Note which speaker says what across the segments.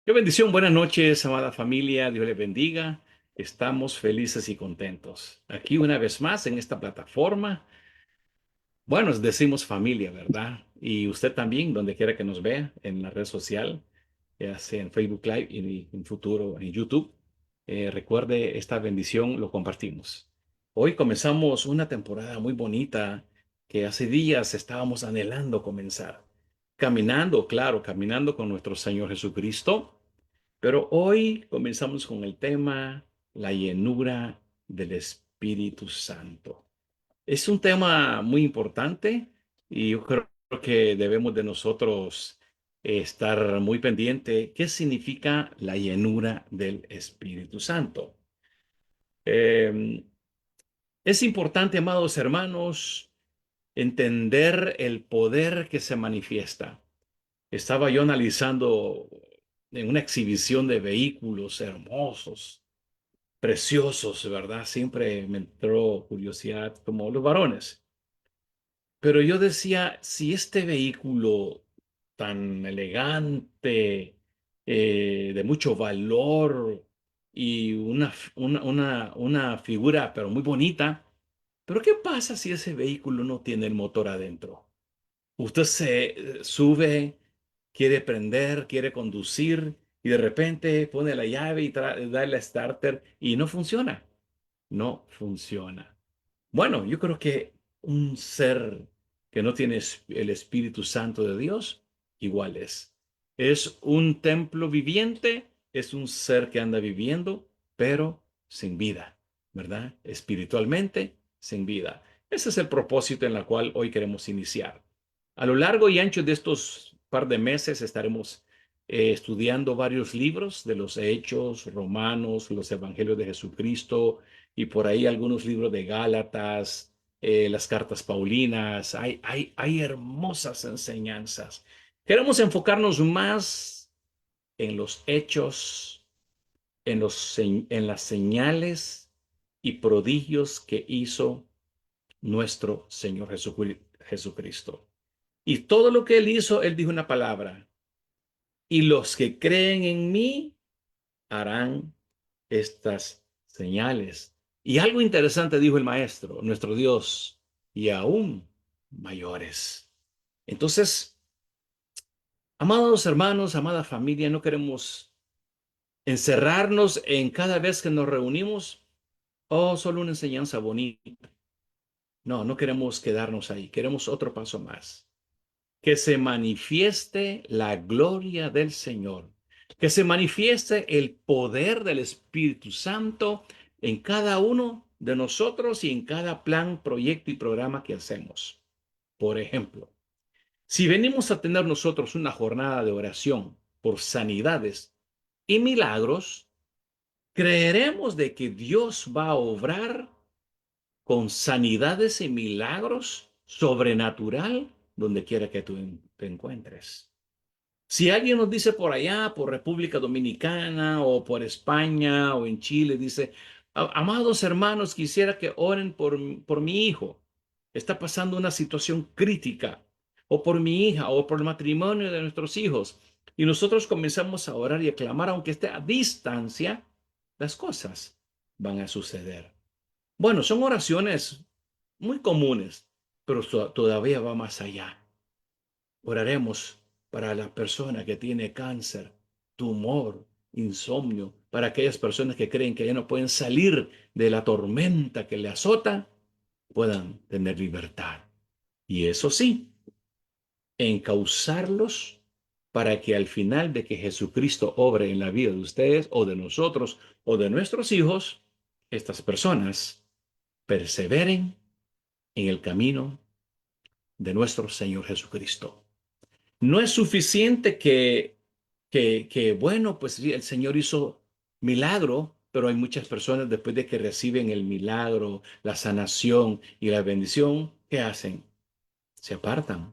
Speaker 1: Qué bendición, buenas noches, amada familia, Dios les bendiga. Estamos felices y contentos. Aquí una vez más en esta plataforma. Bueno, decimos familia, ¿verdad? Y usted también, donde quiera que nos vea, en la red social, ya sea en Facebook Live y en futuro en YouTube. Recuerde esta bendición, lo compartimos. Hoy comenzamos una temporada muy bonita que hace días estábamos anhelando comenzar. Caminando, claro, caminando con nuestro Señor Jesucristo. Pero hoy comenzamos con el tema la llenura del Espíritu Santo. Es un tema muy importante y yo creo que debemos de nosotros estar muy pendiente. ¿Qué significa la llenura del Espíritu Santo? Eh, es importante, amados hermanos, entender el poder que se manifiesta. Estaba yo analizando en una exhibición de vehículos hermosos, preciosos, ¿verdad? Siempre me entró curiosidad como los varones. Pero yo decía, si este vehículo tan elegante, de mucho valor y una figura, pero muy bonita, pero ¿qué pasa si ese vehículo no tiene el motor adentro? Usted se sube, quiere prender, quiere conducir y de repente pone la llave y da el starter y no funciona. No funciona. Bueno, yo creo que un ser que no tiene el Espíritu Santo de Dios, igual es. Es un templo viviente, es un ser que anda viviendo, pero sin vida, ¿verdad? Espiritualmente, sin vida. Ese es el propósito en el cual hoy queremos iniciar. A lo largo y ancho de estos par de meses estaremos estudiando varios libros de los Hechos, Romanos, los Evangelios de Jesucristo, y por ahí algunos libros de Gálatas, las cartas Paulinas. Hay hermosas enseñanzas. Queremos enfocarnos más en los hechos, en las señales y prodigios que hizo nuestro Señor Jesucristo. Y todo lo que él hizo, él dijo una palabra. Y los que creen en mí harán estas señales. Y algo interesante dijo el maestro, nuestro Dios, y aún mayores. Entonces, amados hermanos, amada familia, no queremos encerrarnos en cada vez que nos reunimos, oh, solo una enseñanza bonita. No, no queremos quedarnos ahí, queremos otro paso más. Que se manifieste la gloria del Señor, que se manifieste el poder del Espíritu Santo en cada uno de nosotros y en cada plan, proyecto y programa que hacemos. Por ejemplo, si venimos a tener nosotros una jornada de oración por sanidades y milagros, creeremos de que Dios va a obrar con sanidades y milagros sobrenatural donde quiera que tú te encuentres. Si alguien nos dice por allá, por República Dominicana o por España o en Chile, dice, Amados hermanos, quisiera que oren por mi hijo. Está pasando una situación crítica, o por mi hija, o por el matrimonio de nuestros hijos. Y nosotros comenzamos a orar y a clamar, aunque esté a distancia, las cosas van a suceder. Bueno, son oraciones muy comunes, pero todavía va más allá. Oraremos para la persona que tiene cáncer, tumor, insomnio, para aquellas personas que creen que ya no pueden salir de la tormenta que le azota, puedan tener libertad. Y eso sí, encauzarlos para que al final de que Jesucristo obre en la vida de ustedes o de nosotros o de nuestros hijos, estas personas perseveren en el camino de nuestro Señor Jesucristo. No es suficiente bueno, pues sí, el Señor hizo milagro, pero hay muchas personas después de que reciben el milagro, la sanación y la bendición, ¿qué hacen? Se apartan,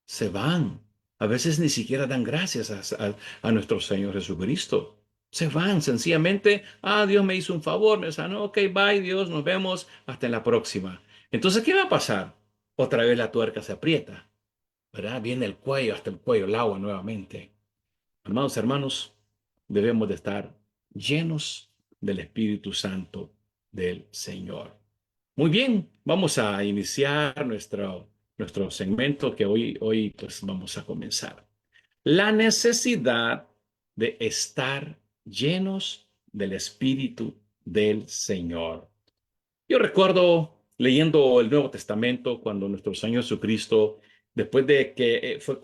Speaker 1: se van. A veces ni siquiera dan gracias a nuestro Señor Jesucristo. Se van sencillamente, Dios me hizo un favor, me sanó, ok, bye, Dios, nos vemos, hasta en la próxima. Entonces, ¿qué va a pasar? Otra vez la tuerca se aprieta, ¿verdad? Viene el cuello, hasta el cuello, el agua nuevamente. Amados hermanos, debemos de estar llenos del Espíritu Santo del Señor. Muy bien, vamos a iniciar nuestro segmento que hoy pues vamos a comenzar. La necesidad de estar llenos del Espíritu del Señor. Yo recuerdo leyendo el Nuevo Testamento cuando nuestro Señor Jesucristo, después de que fue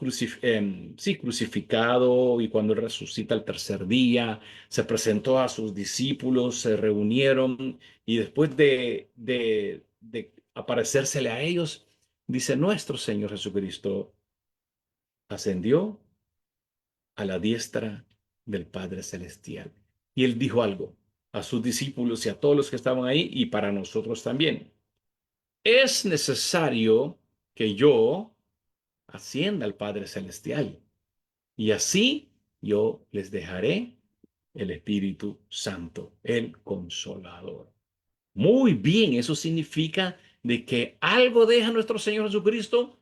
Speaker 1: sí, crucificado y cuando resucita el tercer día, se presentó a sus discípulos, se reunieron y después de aparecérsele a ellos, dice, nuestro Señor Jesucristo ascendió a la diestra del Padre Celestial. Y él dijo algo a sus discípulos y a todos los que estaban ahí y para nosotros también. Es necesario que yo ascienda al Padre Celestial y así yo les dejaré el Espíritu Santo, el Consolador. Muy bien, eso significa de que algo deja nuestro Señor Jesucristo,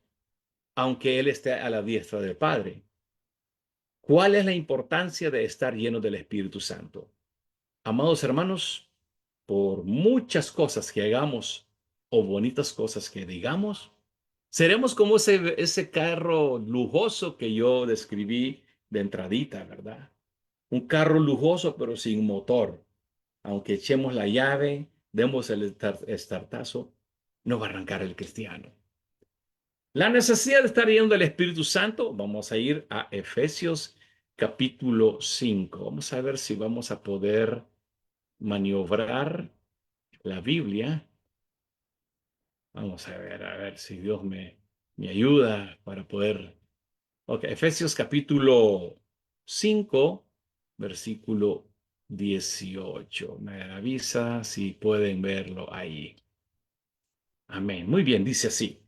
Speaker 1: aunque Él esté a la diestra del Padre. ¿Cuál es la importancia de estar lleno del Espíritu Santo? Amados hermanos, por muchas cosas que hagamos o bonitas cosas que digamos, seremos como ese carro lujoso que yo describí de entradita, ¿verdad? Un carro lujoso pero sin motor. Aunque echemos la llave, demos el estartazo, no va a arrancar el cristiano. La necesidad de estar lleno del Espíritu Santo, vamos a ir a Efesios capítulo 5. Vamos a ver si vamos a poder maniobrar la Biblia. Vamos a ver si Dios me ayuda para poder. Ok, Efesios capítulo 5, versículo 18. Me avisa si pueden verlo ahí. Amén. Muy bien, dice así.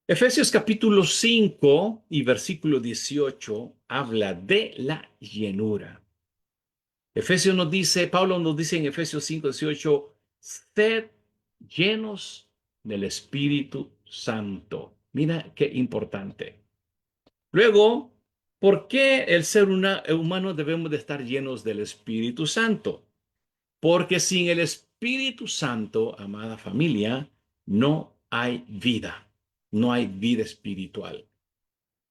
Speaker 1: Efesios capítulo 5 y versículo 18 habla de la llenura. Efesios nos dice, Pablo nos dice en Efesios 5, 18, sed llenos del Espíritu Santo. Mira qué importante. Luego, ¿por qué el ser humano debemos de estar llenos del Espíritu Santo? Porque sin el Espíritu Santo, amada familia, no hay vida, no hay vida espiritual.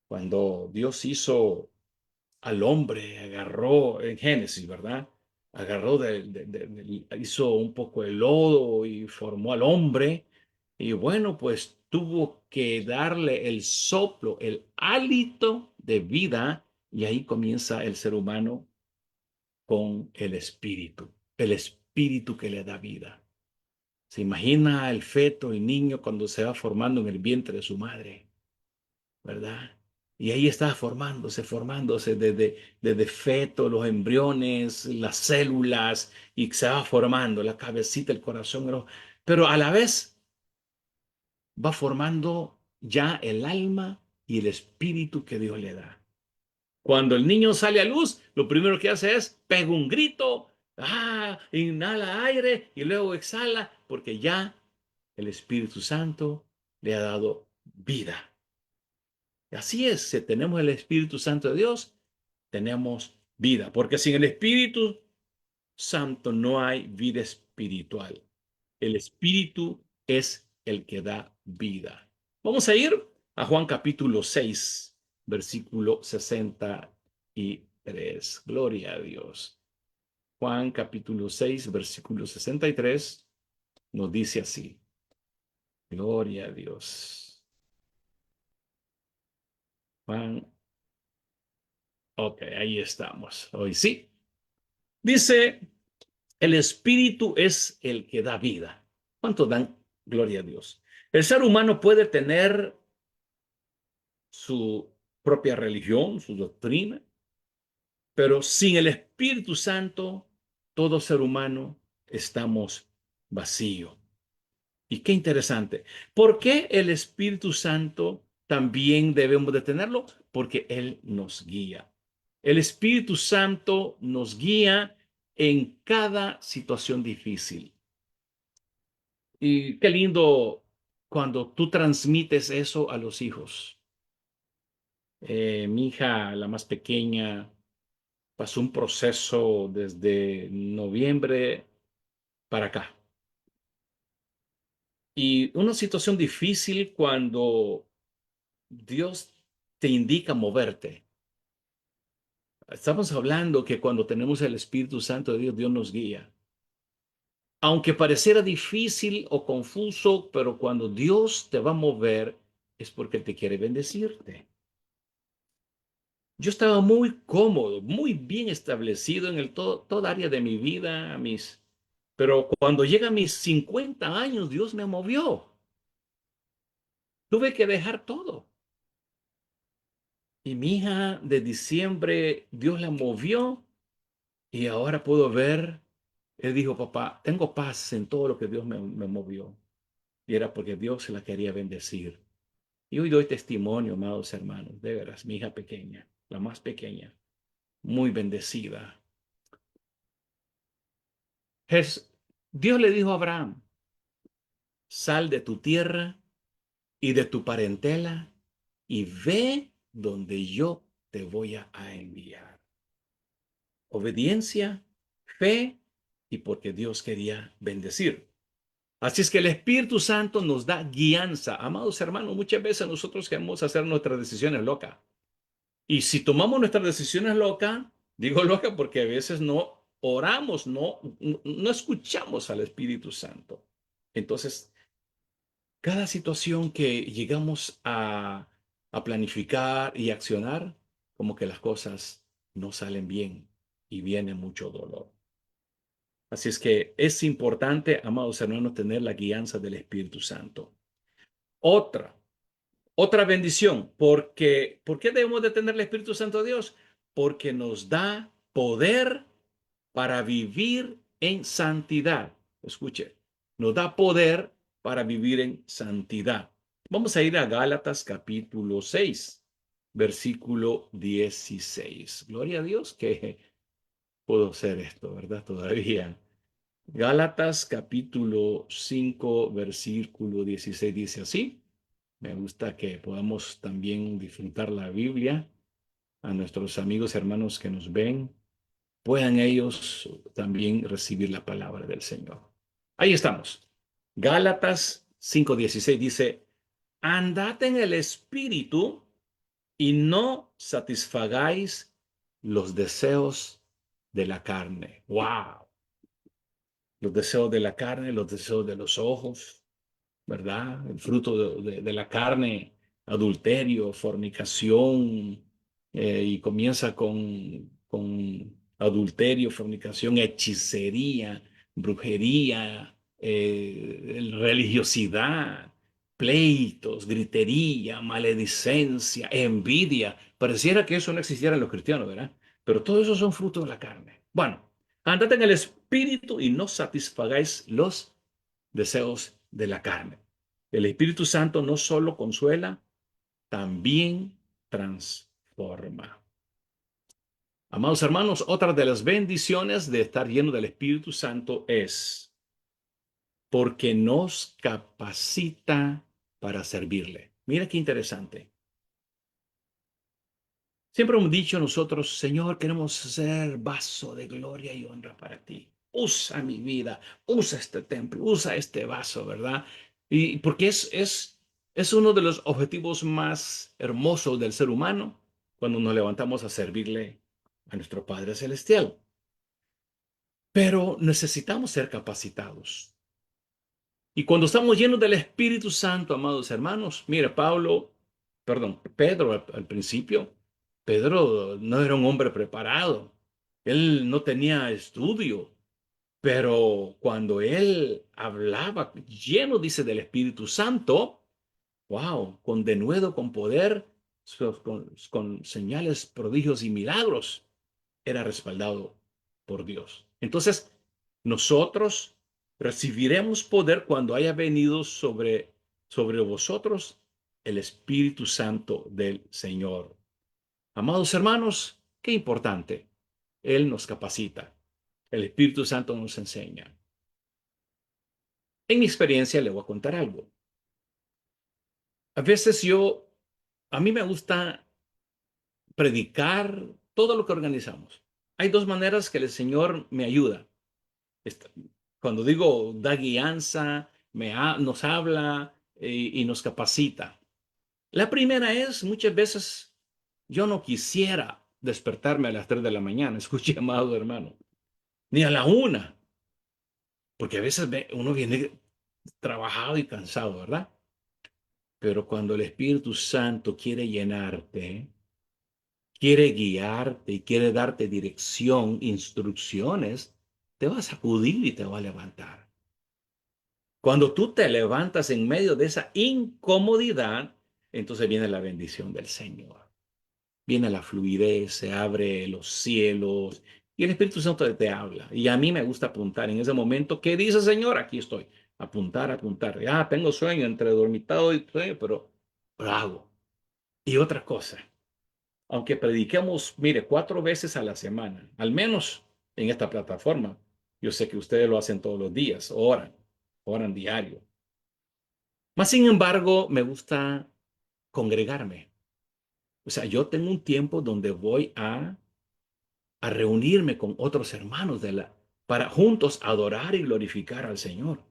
Speaker 1: Cuando Dios hizo al hombre, agarró en Génesis, ¿verdad? Agarró, hizo un poco de lodo y formó al hombre. Y bueno, pues tuvo que darle el soplo, el hálito de vida. Y ahí comienza el ser humano con el espíritu que le da vida. Se imagina el feto, el niño, cuando se va formando en el vientre de su madre, ¿verdad? Y ahí está formándose desde feto, los embriones, las células, y se va formando la cabecita, el corazón, pero a la vez va formando ya el alma y el espíritu que Dios le da. Cuando el niño sale a luz, lo primero que hace es pega un grito, inhala aire y luego exhala, porque ya el Espíritu Santo le ha dado vida. Así es, si tenemos el Espíritu Santo de Dios, tenemos vida, porque sin el Espíritu Santo no hay vida espiritual. El Espíritu es el que da vida. Vamos a ir a Juan capítulo 6, versículo 63. Gloria a Dios. Juan capítulo 6, versículo 63 nos dice así. Gloria a Dios. Juan, ok, ahí estamos. Hoy sí. Dice, el Espíritu es el que da vida. ¿Cuánto dan? Gloria a Dios. El ser humano puede tener su propia religión, su doctrina, pero sin el Espíritu Santo, todo ser humano estamos vacío. Y qué interesante. ¿Por qué el Espíritu Santo también debemos de tenerlo? Porque Él nos guía. El Espíritu Santo nos guía en cada situación difícil. Y qué lindo cuando tú transmites eso a los hijos. Mi hija, la más pequeña, pasó un proceso desde noviembre para acá. Y una situación difícil cuando Dios te indica moverte. Estamos hablando que cuando tenemos el Espíritu Santo de Dios, Dios nos guía. Aunque pareciera difícil o confuso, pero cuando Dios te va a mover es porque te quiere bendecirte. Yo estaba muy cómodo, muy bien establecido en toda área de mi vida, pero cuando llega a mis 50 años, Dios me movió. Tuve que dejar todo. Y mi hija de diciembre, Dios la movió y ahora puedo ver, él dijo, papá, tengo paz en todo lo que Dios me movió. Y era porque Dios se la quería bendecir. Y hoy doy testimonio, amados hermanos, de veras, mi hija pequeña, la más pequeña, muy bendecida. Dios le dijo a Abraham, sal de tu tierra y de tu parentela y ve donde yo te voy a enviar. Obediencia, fe y porque Dios quería bendecir. Así es que el Espíritu Santo nos da guianza. Amados hermanos, muchas veces nosotros queremos hacer nuestras decisiones locas. Y si tomamos nuestras decisiones locas, digo loca porque a veces no oramos, no escuchamos al Espíritu Santo. Entonces, cada situación que llegamos a planificar y accionar, como que las cosas no salen bien y viene mucho dolor. Así es que es importante, amados hermanos, tener la guianza del Espíritu Santo. Otra, otra bendición, porque ¿por qué debemos de tener el Espíritu Santo de Dios? Porque nos da poder para vivir en santidad. Escuche, nos da poder para vivir en santidad. Vamos a ir a Gálatas capítulo 6, versículo 16. Gloria a Dios que puedo hacer esto, ¿verdad? Todavía. Gálatas capítulo 5, versículo 16 dice así. Me gusta que podamos también disfrutar la Biblia a nuestros amigos hermanos que nos ven, puedan ellos también recibir la palabra del Señor. Ahí estamos. Gálatas 5:16 dice, andad en el Espíritu y no satisfagáis los deseos de la carne. ¡Wow! Los deseos de la carne, los deseos de los ojos, ¿verdad? El fruto de la carne, adulterio, fornicación, y comienza con adulterio, fornicación, hechicería, brujería, religiosidad, pleitos, gritería, maledicencia, envidia. Pareciera que eso no existiera en los cristianos, ¿verdad? Pero todo eso son frutos de la carne. Bueno, andad en el espíritu y no satisfagáis los deseos de la carne. El Espíritu Santo no solo consuela, también transforma. Amados hermanos, otra de las bendiciones de estar lleno del Espíritu Santo es porque nos capacita para servirle. Mira qué interesante. Siempre hemos dicho nosotros, Señor, queremos ser vaso de gloria y honra para ti. Usa mi vida, usa este templo, usa este vaso, ¿verdad? Y porque es uno de los objetivos más hermosos del ser humano cuando nos levantamos a servirle a nuestro Padre Celestial. Pero necesitamos ser capacitados. Y cuando estamos llenos del Espíritu Santo, amados hermanos, mira, Pedro al principio, Pedro no era un hombre preparado. Él no tenía estudio, pero cuando él hablaba lleno, dice, del Espíritu Santo, wow, con denuedo, con poder, con señales, prodigios y milagros, era respaldado por Dios. Entonces, nosotros recibiremos poder cuando haya venido sobre vosotros el Espíritu Santo del Señor. Amados hermanos, qué importante. Él nos capacita. El Espíritu Santo nos enseña. En mi experiencia le voy a contar algo. A veces a mí me gusta predicar todo lo que organizamos. hay dos maneras que el Señor me ayuda. Esta- Cuando digo da guianza, nos habla y nos capacita. La primera es, muchas veces yo no quisiera despertarme a las 3 de la mañana, escuche, amado hermano, ni a la 1, porque a veces uno viene trabajado y cansado, ¿verdad? Pero cuando el Espíritu Santo quiere llenarte, quiere guiarte y quiere darte dirección, instrucciones, te va a sacudir y te va a levantar. Cuando tú te levantas en medio de esa incomodidad, entonces viene la bendición del Señor. Viene la fluidez, se abre los cielos y el Espíritu Santo te habla. Y a mí me gusta apuntar en ese momento. ¿Qué dice Señor? Aquí estoy. Apuntar, apuntar. Ah, tengo sueño entre dormitado y sueño, pero hago. Y otra cosa, aunque prediquemos, mire, 4 veces a la semana, al menos en esta plataforma, yo sé que ustedes lo hacen todos los días, oran diario. Más sin embargo, me gusta congregarme. O sea, yo tengo un tiempo donde voy a reunirme con otros hermanos para juntos adorar y glorificar al Señor.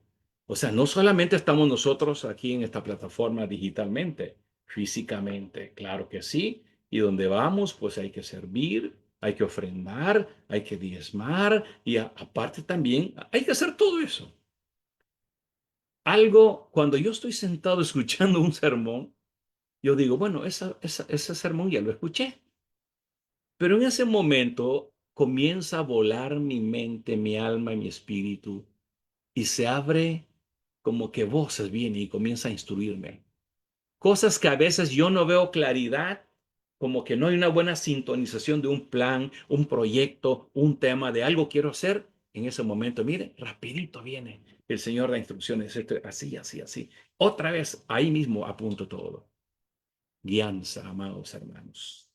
Speaker 1: O sea, no solamente estamos nosotros aquí en esta plataforma digitalmente, físicamente, claro que sí. Y donde vamos, pues hay que servir, hay que ofrendar, hay que diezmar y aparte también hay que hacer todo eso. Algo, cuando yo estoy sentado escuchando un sermón, yo digo, bueno, ese sermón ya lo escuché. Pero en ese momento comienza a volar mi mente, mi alma y mi espíritu y se abre como que voces vienen y comienza a instruirme. Cosas que a veces yo no veo claridad, como que no hay una buena sintonización de un plan, un proyecto, un tema de algo quiero hacer. En ese momento, mire, rapidito viene el Señor da instrucciones, así, así, así. Otra vez, ahí mismo apunto todo. Guianza, amados hermanos.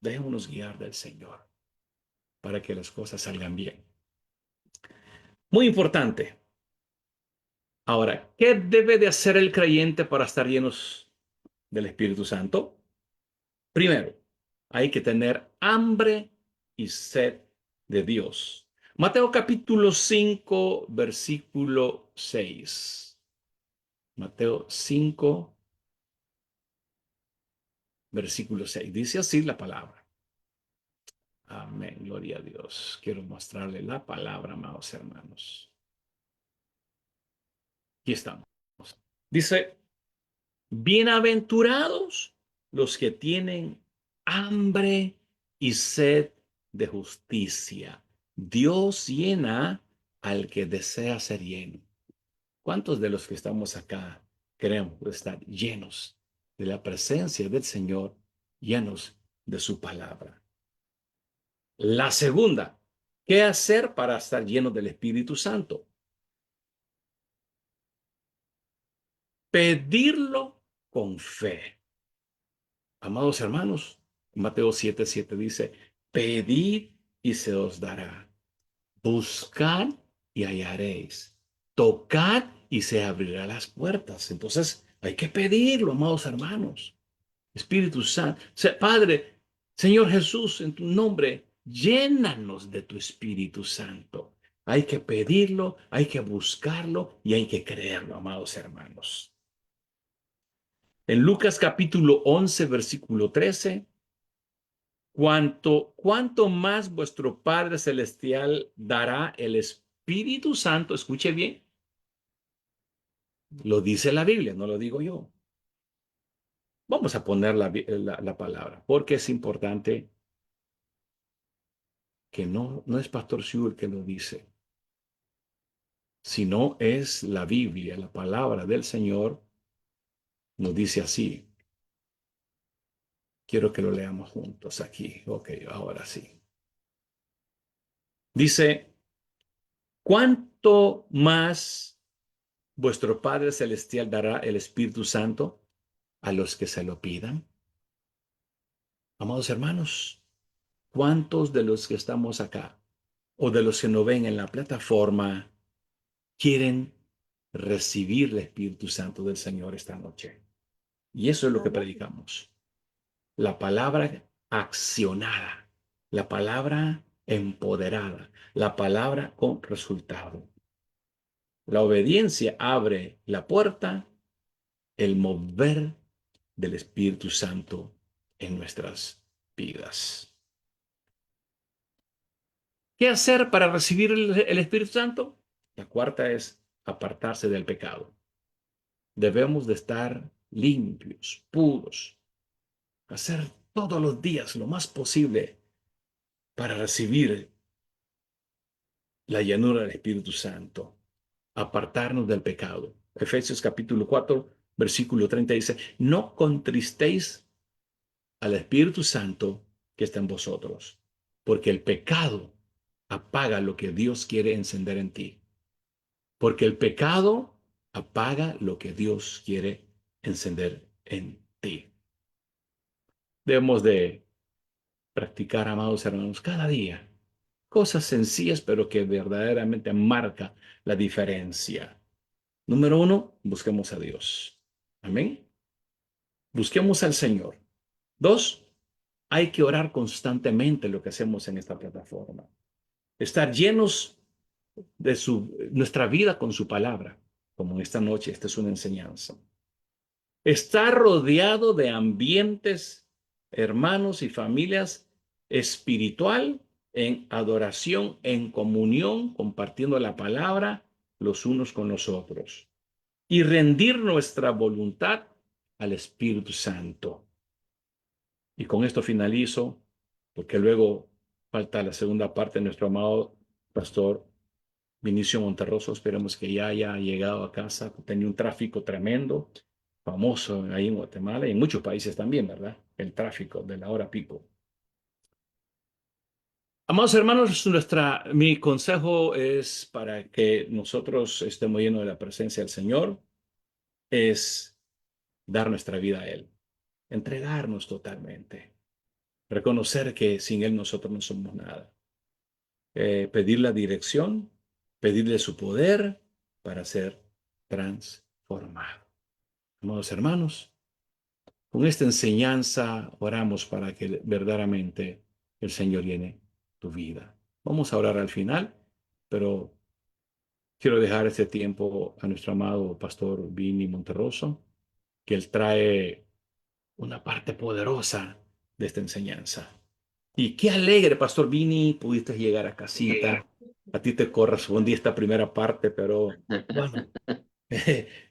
Speaker 1: Déjenos guiar del Señor para que las cosas salgan bien. Muy importante. Ahora, ¿qué debe de hacer el creyente para estar llenos del Espíritu Santo? Primero, hay que tener hambre y sed de Dios. Mateo capítulo 5, versículo 6. Mateo 5, versículo 6. Dice así la palabra. Amén, gloria a Dios. Quiero mostrarle la palabra, amados hermanos. Aquí estamos. Dice, bienaventurados los que tienen hambre y sed de justicia. Dios llena al que desea ser lleno. ¿Cuántos de los que estamos acá queremos estar llenos de la presencia del Señor, llenos de su palabra? La segunda, ¿qué hacer para estar llenos del Espíritu Santo? Pedirlo con fe. Amados hermanos, Mateo 7:7 dice, pedid y se os dará, buscad y hallaréis, tocad y se abrirá las puertas. Entonces hay que pedirlo, amados hermanos. Espíritu Santo, Padre, Señor Jesús, en tu nombre, llénanos de tu Espíritu Santo. Hay que pedirlo, hay que buscarlo y hay que creerlo, amados hermanos. En Lucas capítulo 11, versículo 13. Cuanto más vuestro Padre Celestial dará el Espíritu Santo, escuche bien, lo dice la Biblia, no lo digo yo. Vamos a poner la palabra, porque es importante que no es Pastor Sewell que lo dice, sino es la Biblia, la palabra del Señor, nos dice así. Quiero que lo leamos juntos aquí. Ok, ahora sí. Dice, ¿cuánto más vuestro Padre Celestial dará el Espíritu Santo a los que se lo pidan? Amados hermanos, ¿cuántos de los que estamos acá o de los que nos ven en la plataforma quieren recibir el Espíritu Santo del Señor esta noche? Y eso es lo que predicamos. La palabra accionada, la palabra empoderada. La palabra con resultado. La obediencia abre la puerta, el mover del Espíritu Santo en nuestras vidas. ¿Qué hacer para recibir el Espíritu Santo? La cuarta es apartarse del pecado. Debemos de estar limpios, puros, hacer todos los días lo más posible para recibir la llanura del Espíritu Santo, apartarnos del pecado. Efesios capítulo 4, versículo 30 dice, no contristéis al Espíritu Santo que está en vosotros, porque el pecado apaga lo que Dios quiere encender en ti. Porque el pecado apaga lo que Dios quiere encender en ti. Debemos de practicar, amados hermanos, cada día cosas sencillas, pero que verdaderamente marca la diferencia. Número uno, busquemos a Dios. Amén. Busquemos al Señor. Dos, hay que orar constantemente lo que hacemos en esta plataforma. Estar llenos de nuestra vida con su palabra, como esta noche, esta es una enseñanza. Estar rodeado de ambientes, hermanos y familias espiritual, en adoración, en comunión, compartiendo la palabra los unos con los otros. Y rendir nuestra voluntad al Espíritu Santo. Y con esto finalizo, porque luego falta la segunda parte de nuestro amado pastor Vinicio Monterroso. Esperemos que ya haya llegado a casa. Tenía un tráfico tremendo, famoso ahí en Guatemala y en muchos países también, ¿verdad? El tráfico de la hora pico. Amados hermanos, mi consejo es para que nosotros estemos llenos de la presencia del Señor, es dar nuestra vida a Él, entregarnos totalmente, reconocer que sin Él nosotros no somos nada, pedir la dirección, pedirle su poder para ser transformado. Amados hermanos, con esta enseñanza oramos para que verdaderamente el Señor llene tu vida. Vamos a orar al final, pero quiero dejar este tiempo a nuestro amado pastor Vini Monterroso, que él trae una parte poderosa de esta enseñanza. Y qué alegre, pastor Vini, pudiste llegar a casita. A ti te correspondía esta primera parte, pero bueno,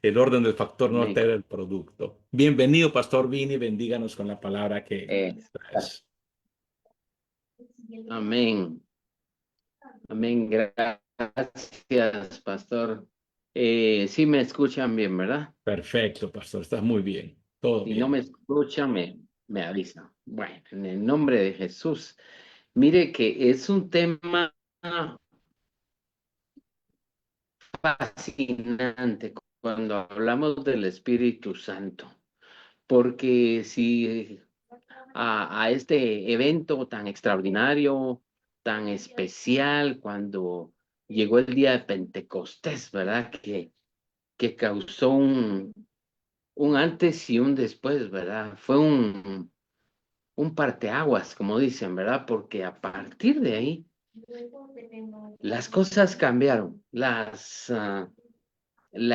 Speaker 1: el orden del factor no
Speaker 2: Amén.
Speaker 1: altera el producto. Bienvenido, pastor Vini, bendíganos con la palabra que
Speaker 2: Eh,
Speaker 1: traes.
Speaker 2: amén. Amén. Gracias, pastor. Sí me escuchan bien, ¿verdad?
Speaker 1: Perfecto, pastor, estás muy bien. Todo
Speaker 2: Si no me
Speaker 1: bien.
Speaker 2: escuchan, me avisan. Bueno, en el nombre de Jesús. Mire que es un tema fascinante cuando hablamos del Espíritu Santo, porque si a este evento tan extraordinario, tan especial, cuando llegó el día de Pentecostés, ¿verdad? Que causó un antes y un después, ¿verdad? Fue un parteaguas, como dicen, ¿verdad? Porque a partir de ahí las cosas cambiaron. La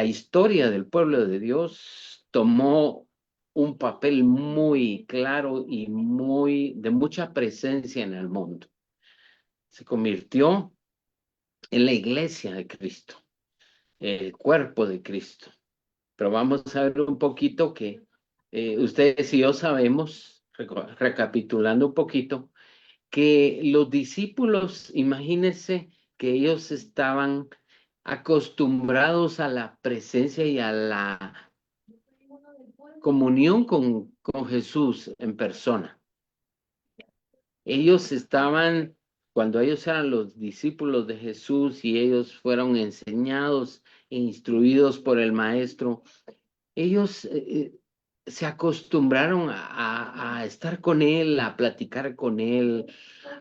Speaker 2: historia del pueblo de Dios tomó un papel muy claro y de mucha presencia en el mundo. Se convirtió en la iglesia de Cristo, el cuerpo de Cristo. Pero vamos a ver un poquito que ustedes y yo sabemos, recapitulando un poquito, que los discípulos, imagínense que ellos estaban acostumbrados a la presencia y a la comunión con Jesús en persona. Ellos estaban, cuando ellos eran los discípulos de Jesús y ellos fueron enseñados e instruidos por el Maestro, ellos se acostumbraron a estar con Él, a platicar con Él,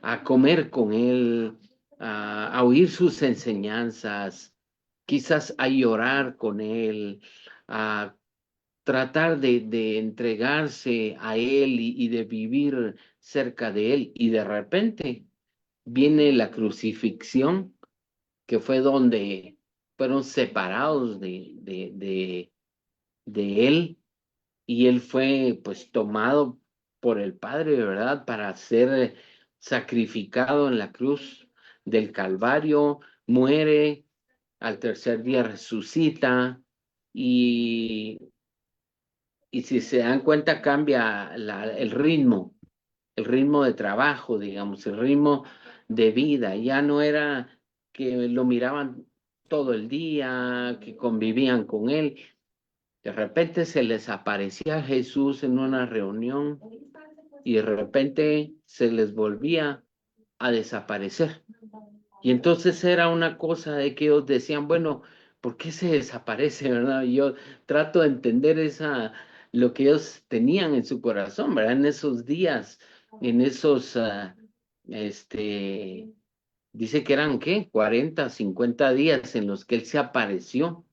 Speaker 2: a comer con Él, a oír sus enseñanzas, quizás a llorar con Él, a tratar de entregarse a Él y de vivir cerca de Él. Y de repente viene la crucifixión, que fue donde fueron separados de él, y él fue pues tomado por el Padre, ¿verdad? Para ser sacrificado en la cruz del Calvario, muere, al tercer día resucita, y, y si se dan cuenta cambia el ritmo de trabajo, digamos, el ritmo de vida. Ya no era que lo miraban todo el día, que convivían con él. De repente se les aparecía Jesús en una reunión y de repente se les volvía a desaparecer. Y entonces era una cosa de que ellos decían, bueno, ¿por qué se desaparece, verdad? Y yo trato de entender lo que ellos tenían en su corazón, ¿verdad? En esos días, en esos, este, dice que eran, ¿qué? 40, 50 días en los que él se apareció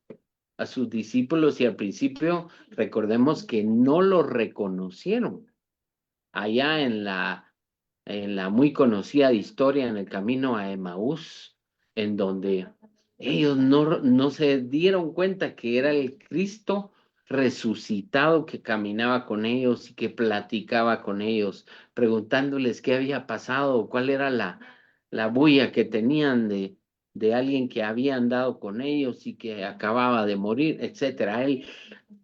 Speaker 2: a sus discípulos, y al principio recordemos que no lo reconocieron. Allá en la muy conocida historia en el camino a Emaús, en donde ellos no se dieron cuenta que era el Cristo resucitado que caminaba con ellos y que platicaba con ellos, preguntándoles qué había pasado, cuál era la bulla que tenían de alguien que había andado con ellos y que acababa de morir, etcétera. Él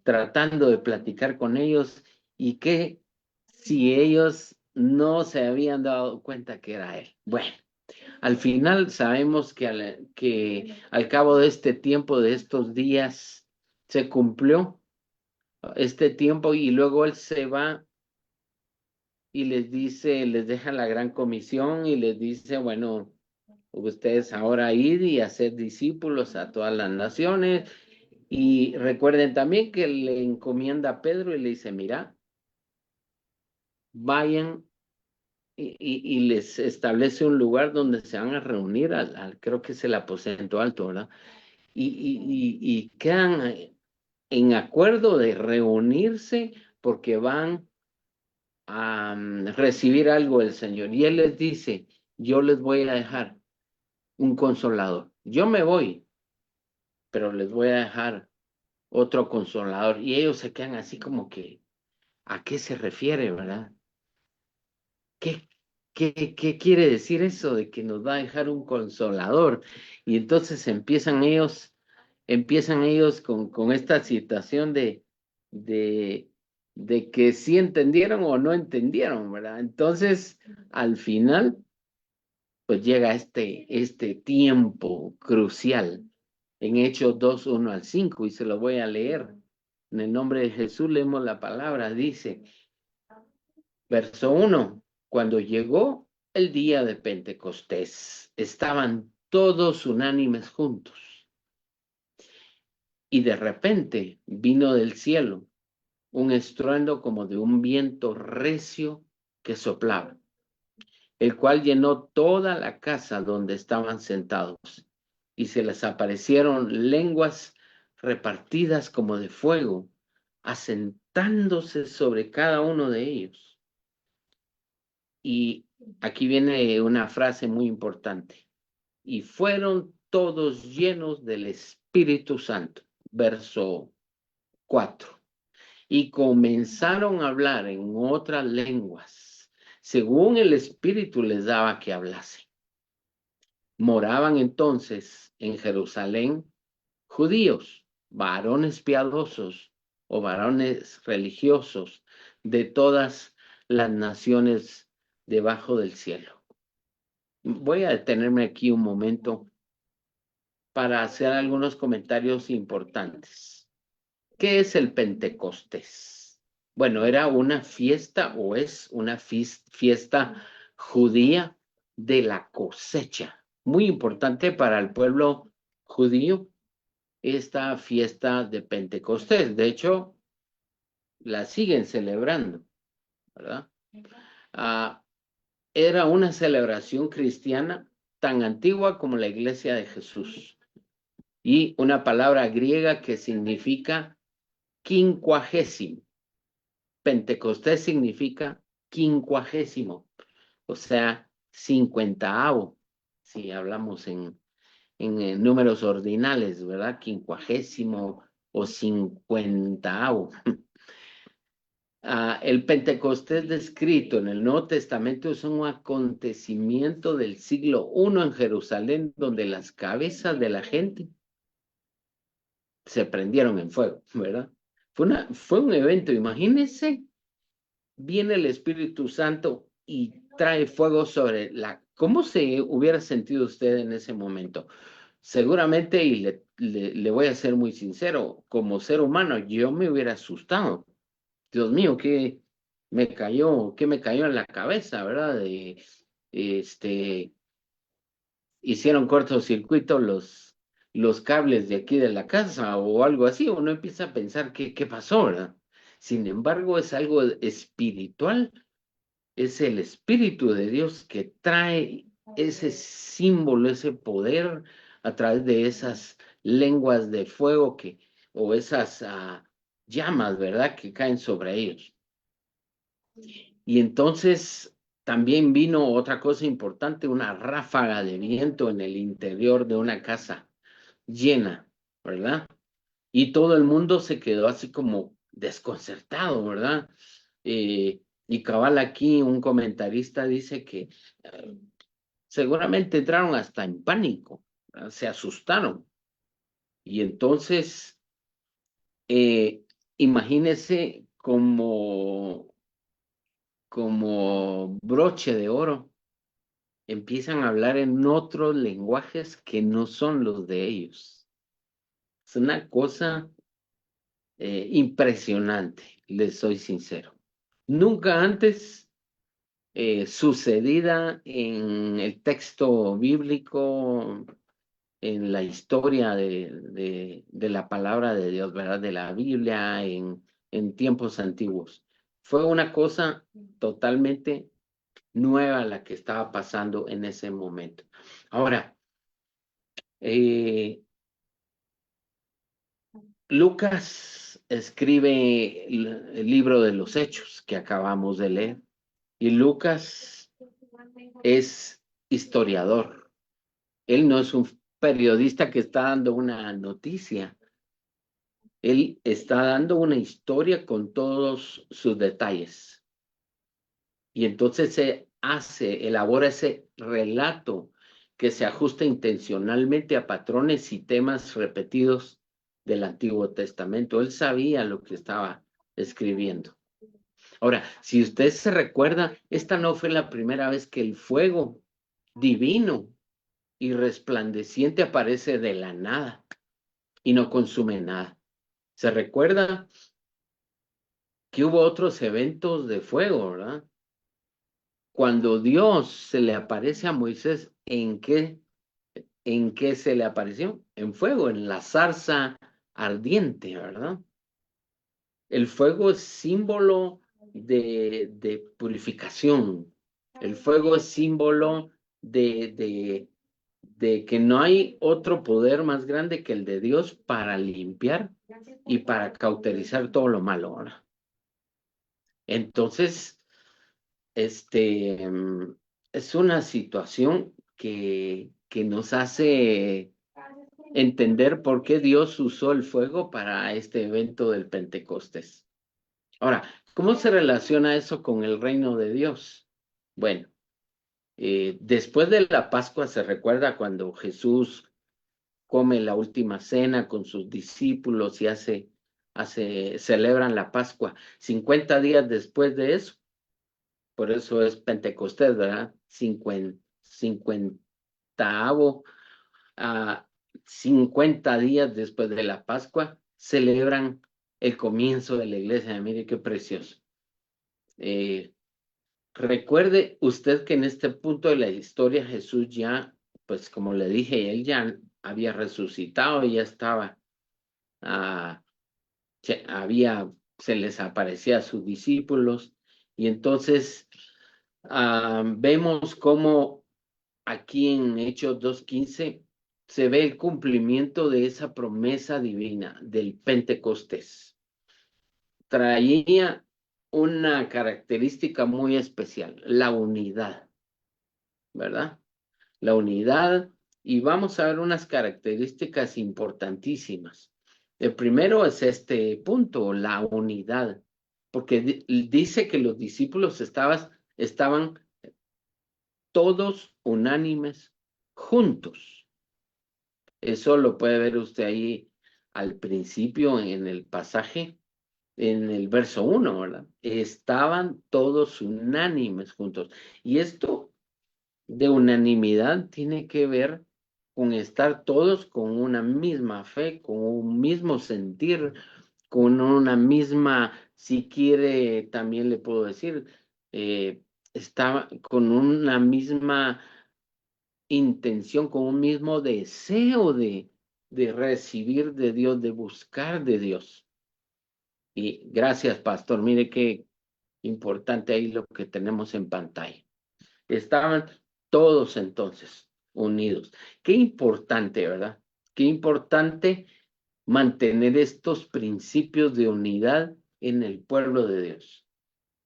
Speaker 2: tratando de platicar con ellos, y que si ellos no se habían dado cuenta que era él. Bueno, al final sabemos que al cabo de este tiempo, de estos días, se cumplió este tiempo, y luego él se va y les dice, les deja la gran comisión y les dice, bueno, ustedes ahora ir y hacer discípulos a todas las naciones. Y recuerden también que le encomienda a Pedro y le dice, mira, vayan, y les establece un lugar donde se van a reunir, creo que es el aposento alto, ¿verdad? Y quedan en acuerdo de reunirse porque van a recibir algo del Señor. Y Él les dice, yo les voy a dejar un consolador. Yo me voy, pero les voy a dejar otro consolador. Y ellos se quedan así como que, ¿a qué se refiere, verdad? ¿Qué, qué quiere decir eso de que nos va a dejar un consolador? Y entonces empiezan ellos con esta situación de, de que sí entendieron o no entendieron, ¿verdad? Entonces, al final, pues llega este tiempo crucial en Hechos 2:1 al 5, y se lo voy a leer. En el nombre de Jesús leemos la palabra, dice, verso 1: cuando llegó el día de Pentecostés, estaban todos unánimes juntos, y de repente vino del cielo un estruendo como de un viento recio que soplaba, el cual llenó toda la casa donde estaban sentados, y se les aparecieron lenguas repartidas como de fuego, asentándose sobre cada uno de ellos. Y aquí viene una frase muy importante. Y fueron todos llenos del Espíritu Santo. Verso 4. Y comenzaron a hablar en otras lenguas, según el Espíritu les daba que hablasen. Moraban entonces en Jerusalén judíos, varones piadosos o varones religiosos de todas las naciones debajo del cielo. Voy a detenerme aquí un momento para hacer algunos comentarios importantes. ¿Qué es el Pentecostés? Bueno, era una fiesta, o es una fiesta judía de la cosecha. Muy importante para el pueblo judío esta fiesta de Pentecostés. De hecho, la siguen celebrando, ¿verdad? Ah, era una celebración cristiana tan antigua como la iglesia de Jesús, y una palabra griega que significa quincuagésimo. Pentecostés significa quincuagésimo, o sea, cincuentaavo, si hablamos en números ordinales, ¿verdad? Quincuagésimo o cincuentaavo. El Pentecostés descrito en el Nuevo Testamento es un acontecimiento del siglo I en Jerusalén, donde las cabezas de la gente se prendieron en fuego, ¿verdad? Fue un evento, imagínense, viene el Espíritu Santo y trae fuego sobre la... ¿Cómo se hubiera sentido usted en ese momento? Seguramente, y le voy a ser muy sincero, como ser humano, yo me hubiera asustado. Dios mío, qué me cayó en la cabeza, ¿verdad? Este, hicieron cortocircuito los cables de aquí de la casa o algo así, uno empieza a pensar qué pasó, ¿verdad? Sin embargo, es algo espiritual, es el Espíritu de Dios que trae ese símbolo, ese poder a través de esas lenguas de fuego o esas llamas, ¿verdad? Que caen sobre ellos. Y entonces también vino otra cosa importante, una ráfaga de viento en el interior de una casa llena, ¿verdad? Y todo el mundo se quedó así como desconcertado, ¿verdad? Y cabal aquí un comentarista dice que seguramente entraron hasta en pánico, ¿verdad? Se asustaron. Y entonces, imagínese como broche de oro empiezan a hablar en otros lenguajes que no son los de ellos. Es una cosa impresionante, les soy sincero. Nunca antes sucedida en el texto bíblico, en la historia de la palabra de Dios, ¿verdad? De la Biblia en tiempos antiguos. Fue una cosa totalmente nueva la que estaba pasando en ese momento. Ahora, Lucas escribe el libro de los Hechos que acabamos de leer y Lucas es historiador. Él no es un periodista que está dando una noticia. Él está dando una historia con todos sus detalles. Y entonces elabora ese relato que se ajusta intencionalmente a patrones y temas repetidos del Antiguo Testamento. Él sabía lo que estaba escribiendo. Ahora, si usted se recuerda, esta no fue la primera vez que el fuego divino y resplandeciente aparece de la nada y no consume nada. ¿Se recuerda que hubo otros eventos de fuego, verdad? Cuando Dios se le aparece a Moisés, ¿en qué se le apareció? En fuego, en la zarza ardiente, ¿verdad? El fuego es símbolo de purificación. El fuego es símbolo de que no hay otro poder más grande que el de Dios para limpiar y para cauterizar todo lo malo, ¿verdad? Entonces, es una situación que nos hace entender por qué Dios usó el fuego para este evento del Pentecostés. Ahora, ¿cómo se relaciona eso con el reino de Dios? Bueno, después de la Pascua se recuerda cuando Jesús come la última cena con sus discípulos y celebran la Pascua. 50 días después de eso, por eso es Pentecostés, ¿verdad? Cincuentaavo, a 50 días después de la Pascua, celebran el comienzo de la iglesia. Mire qué precioso. Recuerde usted que en este punto de la historia Jesús ya, pues como le dije, él ya había resucitado, ya estaba, ah, se les aparecía a sus discípulos y entonces vemos cómo aquí en Hechos 2:15 se ve el cumplimiento de esa promesa divina del Pentecostés. Traía una característica muy especial, la unidad. ¿verdad? La unidad, y vamos a ver unas características importantísimas. El primero es este punto, la unidad, porque dice que los discípulos estaban todos unánimes juntos. Eso lo puede ver usted ahí al principio en el pasaje, en el verso 1, ¿verdad? Estaban todos unánimes juntos. Y esto de unanimidad tiene que ver con estar todos con una misma fe, con un mismo sentir, con una misma, si quiere, también le puedo decir, está con una misma intención, con un mismo deseo de recibir de Dios, de buscar de Dios. Y gracias, pastor. Mire qué importante ahí lo que tenemos en pantalla. Estaban todos entonces unidos. Qué importante, ¿verdad? Qué importante mantener estos principios de unidad en el pueblo de Dios.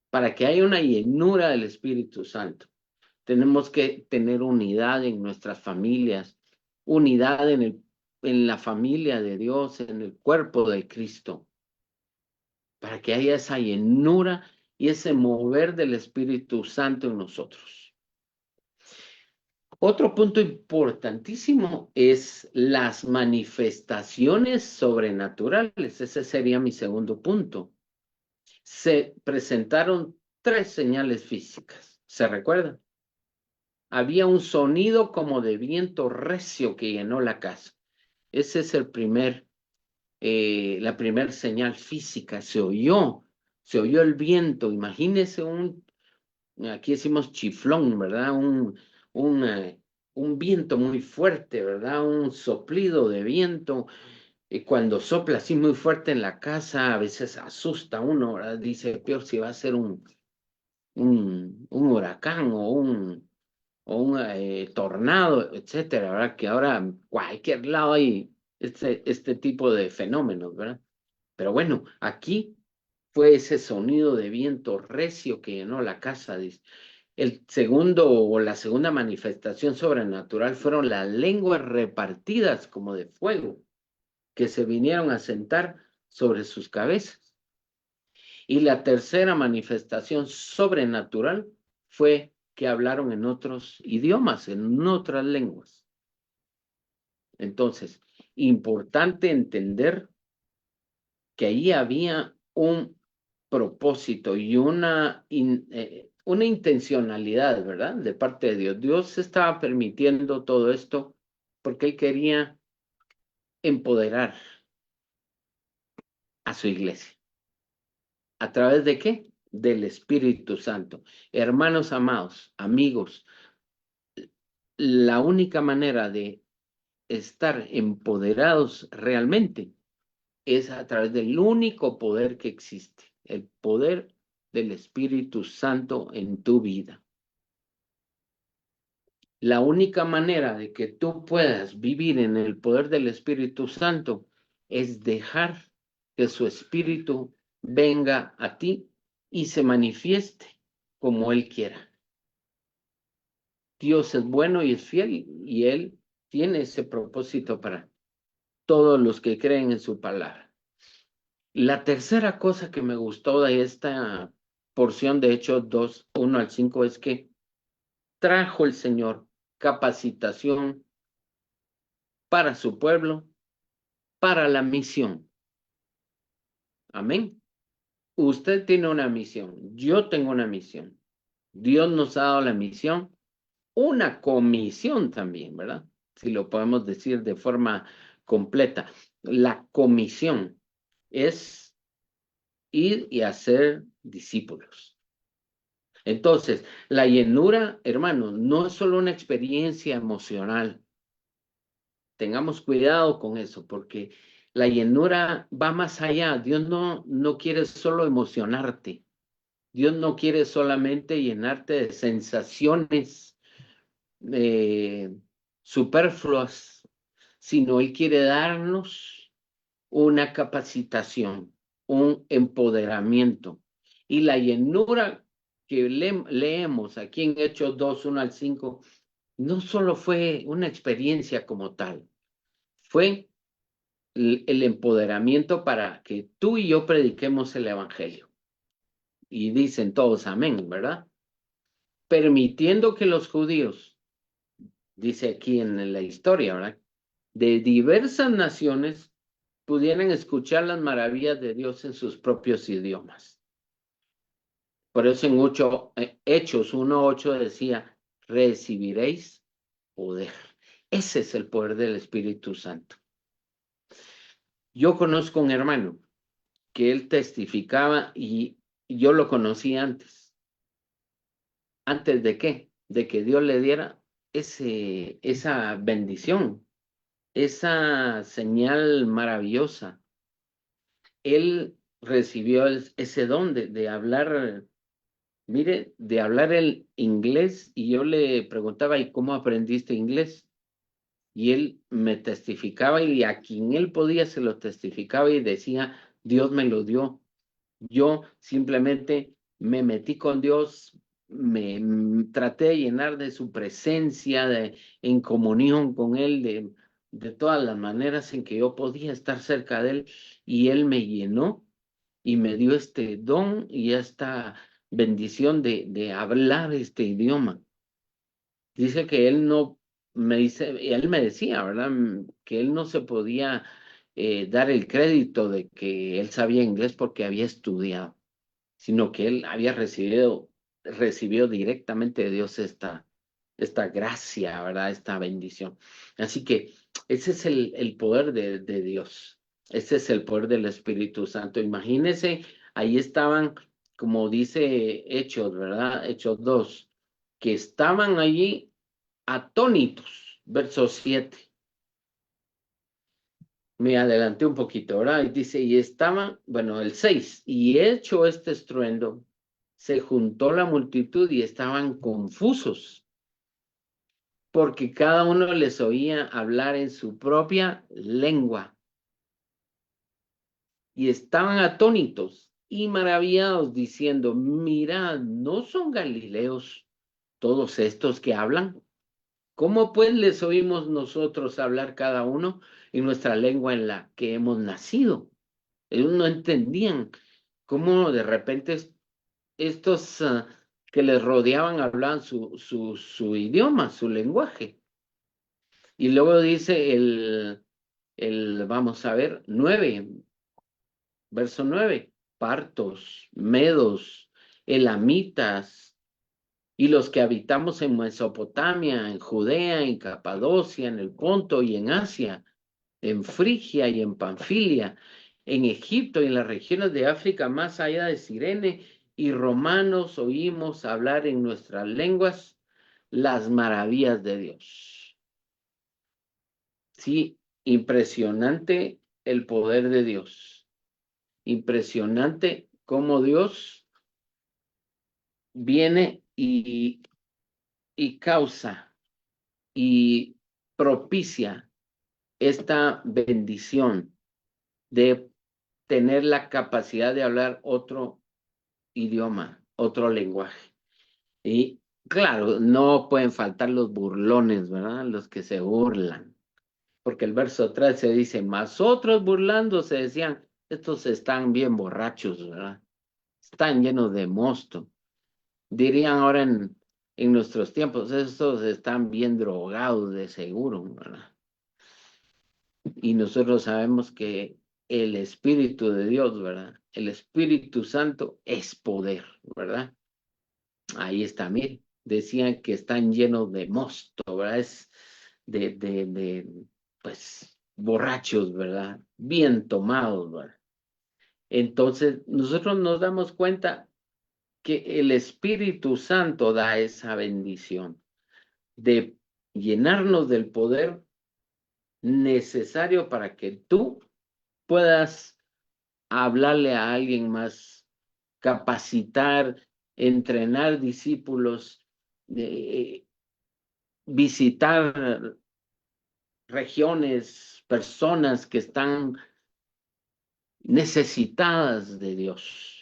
Speaker 2: Para que haya una llenura del Espíritu Santo, tenemos que tener unidad en nuestras familias, unidad en la familia de Dios, en el cuerpo de Cristo, para que haya esa llenura y ese mover del Espíritu Santo en nosotros. Otro punto importantísimo es las manifestaciones sobrenaturales. Ese sería mi segundo punto. Se presentaron 3 señales físicas. ¿Se recuerdan? Había un sonido como de viento recio que llenó la casa. Ese es la primera señal física. Se oyó el viento. Imagínese aquí decimos chiflón, ¿verdad? Un, eh, un viento muy fuerte, ¿verdad? Un soplido de viento. Y cuando sopla así muy fuerte en la casa, a veces asusta a uno, ¿verdad? Dice, peor si va a ser un huracán o un tornado, etcétera, ¿verdad? Que ahora en cualquier lado hay este tipo de fenómenos, ¿verdad? Pero bueno, aquí fue ese sonido de viento recio que llenó la casa, dice. El segundo o la segunda manifestación sobrenatural fueron las lenguas repartidas como de fuego que se vinieron a sentar sobre sus cabezas. Y la tercera manifestación sobrenatural fue que hablaron en otros idiomas, en otras lenguas. Entonces, importante entender que ahí había un propósito y una intencionalidad, ¿verdad? De parte de Dios. Dios estaba permitiendo todo esto porque Él quería empoderar a su iglesia. ¿A través de qué? Del Espíritu Santo. Hermanos amados, amigos, la única manera de estar empoderados realmente es a través del único poder que existe, el poder del Espíritu Santo en tu vida. La única manera de que tú puedas vivir en el poder del Espíritu Santo es dejar que su Espíritu venga a ti y se manifieste como Él quiera. Dios es bueno y es fiel y Él tiene ese propósito para todos los que creen en su palabra. La tercera cosa que me gustó de esta porción de Hechos 2, 1 al 5 es que trajo el Señor capacitación para su pueblo, para la misión. Amén. Usted tiene una misión, yo tengo una misión. Dios nos ha dado la misión, una comisión también, ¿verdad? Si lo podemos decir de forma completa. La comisión es ir y hacer discípulos. Entonces, la llenura, hermano, no es solo una experiencia emocional. Tengamos cuidado con eso, porque la llenura va más allá. Dios no quiere solo emocionarte. Dios no quiere solamente llenarte de sensaciones superfluas, sino Él quiere darnos una capacitación, un empoderamiento. Y la llenura que leemos aquí en Hechos 2, 1 al 5, no solo fue una experiencia como tal, fue el empoderamiento para que tú y yo prediquemos el evangelio. Y dicen todos amén, ¿verdad? Permitiendo que los judíos, dice aquí en la historia, ¿verdad? De diversas naciones pudieran escuchar las maravillas de Dios en sus propios idiomas. Por eso en Hechos 1:8 decía, recibiréis poder. Ese es el poder del Espíritu Santo. Yo conozco un hermano que él testificaba y yo lo conocí antes. ¿Antes de qué? De que Dios le diera esa bendición, esa señal maravillosa. Él recibió ese don de hablar, mire, de hablar el inglés y yo le preguntaba, ¿y cómo aprendiste inglés? Y él me testificaba y a quien él podía se lo testificaba y decía, Dios me lo dio. Yo simplemente me metí con Dios, traté de llenar de su presencia, en comunión con Él, de todas las maneras en que yo podía estar cerca de Él, y Él me llenó y me dio este don y esta bendición de hablar este idioma. Dice que él no, él me decía, ¿verdad? Que él no se podía dar el crédito de que él sabía inglés porque había estudiado, sino que él había recibido directamente de Dios esta gracia, ¿verdad? Esta bendición. Así que ese es el poder de Dios. Ese es el poder del Espíritu Santo. Imagínense, ahí estaban, como dice Hechos, ¿verdad? Hechos 2, que estaban allí atónitos. Verso 7. Me adelanté un poquito, ¿verdad? Y dice, y estaban, bueno, el 6, y hecho este estruendo, se juntó la multitud y estaban confusos, porque cada uno les oía hablar en su propia lengua, y estaban atónitos y maravillados, diciendo, mirad, ¿no son galileos todos estos que hablan? ¿Cómo pues les oímos nosotros hablar cada uno en nuestra lengua en la que hemos nacido? Ellos no entendían cómo de repente estos que les rodeaban hablaban su idioma, su lenguaje. Y luego dice vamos a ver, 9, verso 9, partos, medos, elamitas, y los que habitamos en Mesopotamia, en Judea, en Capadocia, en el Ponto y en Asia, en Frigia y en Panfilia, en Egipto y en las regiones de África más allá de Cirene, y romanos oímos hablar en nuestras lenguas las maravillas de Dios. Sí, impresionante el poder de Dios. Impresionante cómo Dios viene y causa y propicia esta bendición de tener la capacidad de hablar otro idioma, otro lenguaje. Y claro, no pueden faltar los burlones, ¿verdad? Los que se burlan. Porque el verso 13 dice, más otros burlándose decían, estos están bien borrachos, ¿verdad? Están llenos de mosto. Dirían ahora en nuestros tiempos, estos están bien drogados de seguro, ¿verdad? Y nosotros sabemos que el Espíritu de Dios, ¿verdad? El Espíritu Santo es poder, ¿verdad? Ahí está, mire, decían que están llenos de mosto, ¿verdad? Es pues, borrachos, ¿verdad? Bien tomados, ¿verdad? Entonces, nosotros nos damos cuenta que el Espíritu Santo da esa bendición de llenarnos del poder necesario para que tú puedas hablarle a alguien más, capacitar, entrenar discípulos, visitar regiones, personas que están necesitadas de Dios.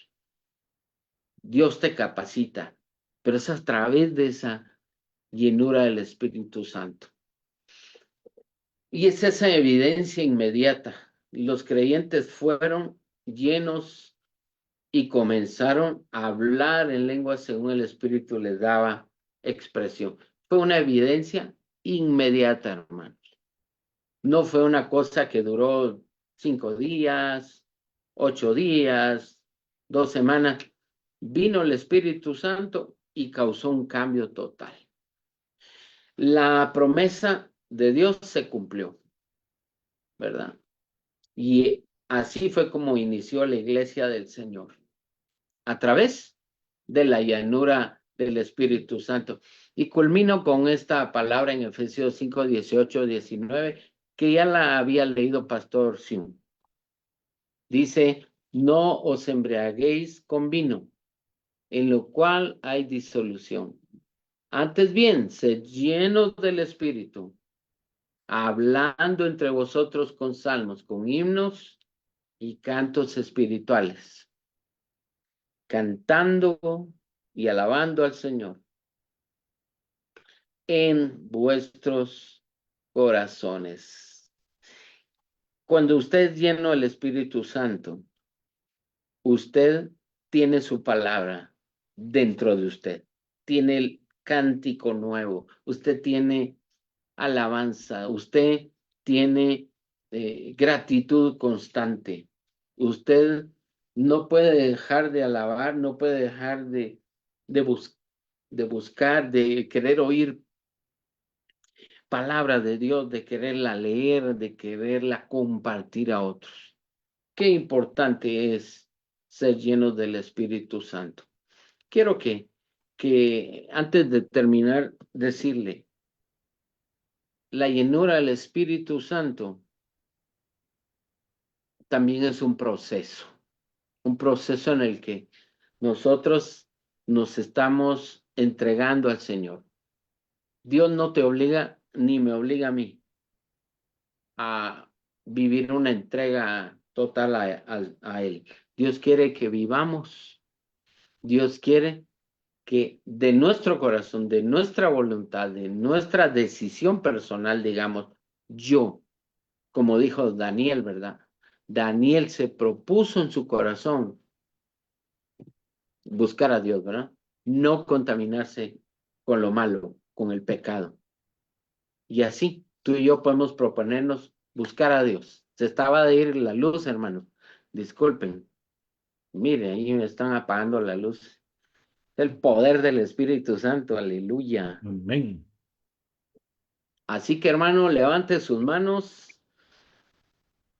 Speaker 2: Dios te capacita, pero es a través llenura del Espíritu Santo. Y es esa evidencia inmediata. Los creyentes fueron llenos y comenzaron a hablar en lenguas según el Espíritu les daba expresión. Fue una evidencia inmediata, hermano. No fue una cosa que duró 5 días, 8 días, 2 semanas. Vino el Espíritu Santo y causó un cambio total. La promesa de Dios se cumplió, ¿verdad? Y así fue como inició la iglesia del Señor, a través de la llanura del Espíritu Santo. Y culmino con esta palabra en Efesios 5, 18, 19, que ya la había leído Pastor Sion. Dice, no os embriaguéis con vino, en lo cual hay disolución. Antes bien, sed llenos del Espíritu, hablando entre vosotros con salmos, con himnos y cantos espirituales, cantando y alabando al Señor en vuestros corazones. Cuando usted es lleno del Espíritu Santo, usted tiene su palabra dentro de usted, tiene el cántico nuevo, usted tiene alabanza, usted tiene gratitud constante. Usted no puede dejar de alabar, no puede dejar de, bus de buscar, de querer oír palabra de Dios, de quererla leer, de quererla compartir a otros. Qué importante es ser llenos del Espíritu Santo. Quiero que antes de terminar, decirle, la llenura del Espíritu Santo también es un proceso en el que nosotros nos estamos entregando al Señor. Dios no te obliga, ni me obliga a mí, a vivir una entrega total a Él. Dios quiere que vivamos, Dios quiere que de nuestro corazón, de nuestra voluntad, de nuestra decisión personal, digamos, yo, como dijo Daniel, ¿verdad? Daniel se propuso en su corazón buscar a Dios, ¿verdad? No contaminarse con lo malo, con el pecado. Y así, tú y yo podemos proponernos buscar a Dios. Se estaba de ir la luz, hermano. Disculpen. Mire, ahí me están apagando la luz. El poder del Espíritu Santo, aleluya.
Speaker 1: Amén.
Speaker 2: Así que, hermano, levante sus manos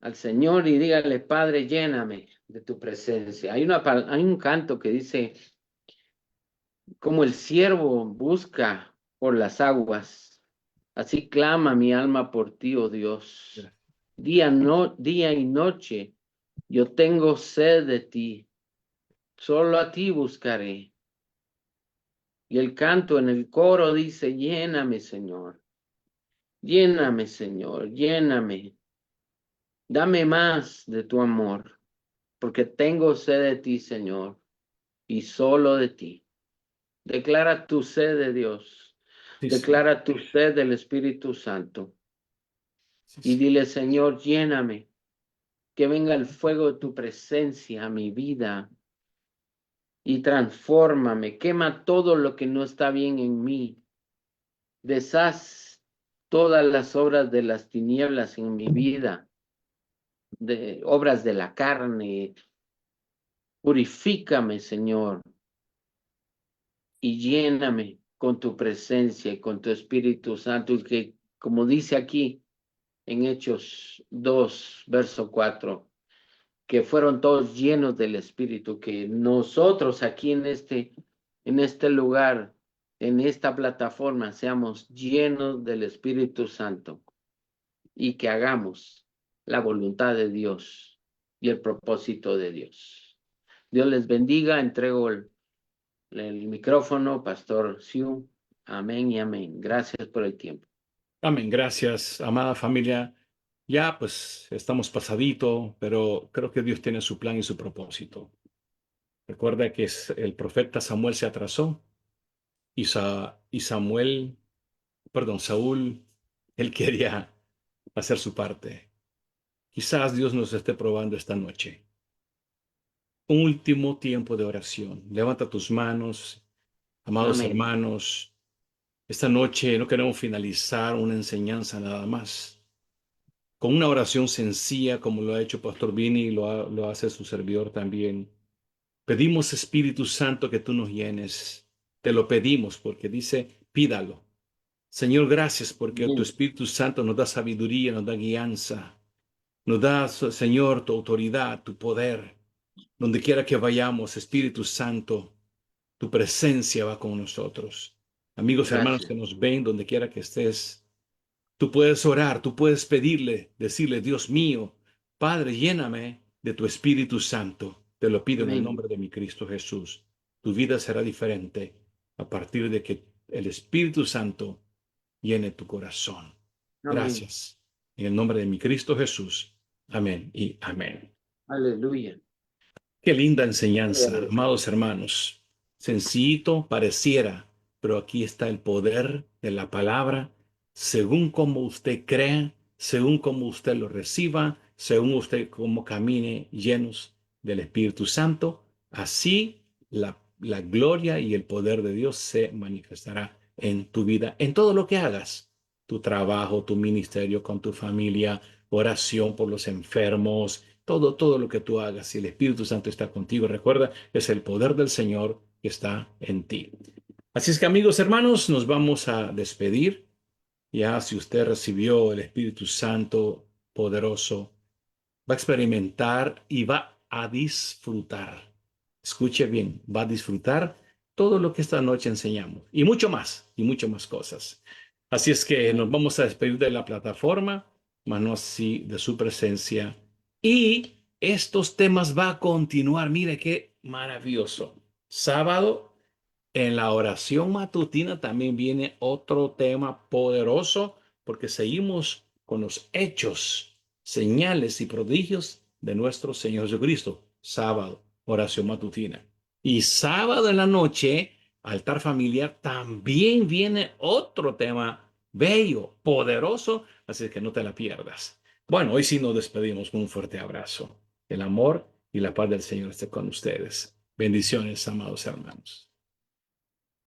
Speaker 2: al Señor y dígale, Padre, lléname de tu presencia. Hay un canto que dice, como el siervo busca por las aguas, así clama mi alma por ti, oh Dios. Día y noche, yo tengo sed de ti, solo a ti buscaré. Y el canto en el coro dice, lléname, Señor, lléname. Dame más de tu amor, porque tengo sed de ti, Señor, y solo de ti. Declara tu sed de Dios.
Speaker 1: Sí, sí,
Speaker 2: Declara tu sed del Espíritu Santo.
Speaker 1: sí,
Speaker 2: Y
Speaker 1: sí.
Speaker 2: dile, Señor, lléname. Que venga el fuego de tu presencia a mi vida. Y transfórmame. Quema todo lo que no está bien en mí. Deshaz todas las obras de las tinieblas en mi vida. De obras de la carne. Purifícame, Señor. Y lléname con tu presencia y con tu Espíritu Santo. Y que, como dice aquí, en Hechos 2, verso 4, que fueron todos llenos del Espíritu, que nosotros aquí en este lugar, en esta plataforma, seamos llenos del Espíritu Santo y que hagamos la voluntad de Dios y el propósito de Dios. Dios les bendiga, entrego el micrófono, Pastor Siu. Amén y amén. Gracias por el tiempo.
Speaker 1: Amén. Gracias, amada familia. Ya, pues estamos pasadito, pero creo que Dios tiene su plan y su propósito. Recuerda que el profeta Samuel se atrasó y Samuel perdón, Saúl, él quería hacer su parte. Quizás Dios nos esté probando esta noche. Un último tiempo de oración. Levanta tus manos, amados
Speaker 2: Amén.
Speaker 1: hermanos. Esta noche no queremos finalizar una enseñanza nada más. Con una oración sencilla, como lo ha hecho Pastor Vini y lo hace su servidor también. Pedimos, Espíritu Santo, que tú nos llenes. Te lo pedimos porque dice, pídalo. Señor, gracias porque tu
Speaker 2: Amén.
Speaker 1: Espíritu Santo nos da sabiduría, nos da guianza, nos da, Señor, tu autoridad, tu poder. Donde quiera que vayamos, Espíritu Santo, tu presencia va con nosotros. Amigos, hermanos
Speaker 2: Gracias.
Speaker 1: que nos ven, donde quiera que estés, tú puedes orar, tú puedes pedirle, decirle, Dios mío, Padre, lléname de tu Espíritu Santo. Te lo pido en el
Speaker 2: Amén.
Speaker 1: nombre de mi Cristo Jesús. Tu vida será diferente a partir de que el Espíritu Santo llene tu corazón.
Speaker 2: Amén.
Speaker 1: Gracias. En el nombre de mi Cristo Jesús. Amén y amén.
Speaker 2: Aleluya.
Speaker 1: Qué linda enseñanza,
Speaker 2: Aleluya.
Speaker 1: amados hermanos. Sencillito pareciera, pero aquí está el poder de la palabra, según como usted crea, según como usted lo reciba, según usted como camine llenos del Espíritu Santo, así la gloria y el poder de Dios se manifestará en tu vida, en todo lo que hagas, tu trabajo, tu ministerio con tu familia, oración por los enfermos, todo lo que tú hagas, si el Espíritu Santo está contigo, recuerda, es el poder del Señor que está en ti. Así es que amigos, hermanos, nos vamos a despedir. Ya si usted recibió el Espíritu Santo poderoso, va a experimentar y va a disfrutar. Escuche bien, va a disfrutar todo lo que esta noche enseñamos y mucho más cosas. Así es que nos
Speaker 2: Amén.
Speaker 1: vamos a despedir de la plataforma, mas no así de su presencia. Y estos temas va a continuar. Mire qué maravilloso. Sábado en la oración matutina también viene otro tema poderoso porque seguimos con los hechos, señales y prodigios de nuestro Señor Jesucristo. Sábado, oración matutina. Y sábado en la noche, altar familiar, también viene otro tema bello, poderoso, así que no te la pierdas. Bueno, hoy sí nos despedimos con un fuerte abrazo. El amor y la paz del Señor esté con ustedes. Bendiciones, amados hermanos.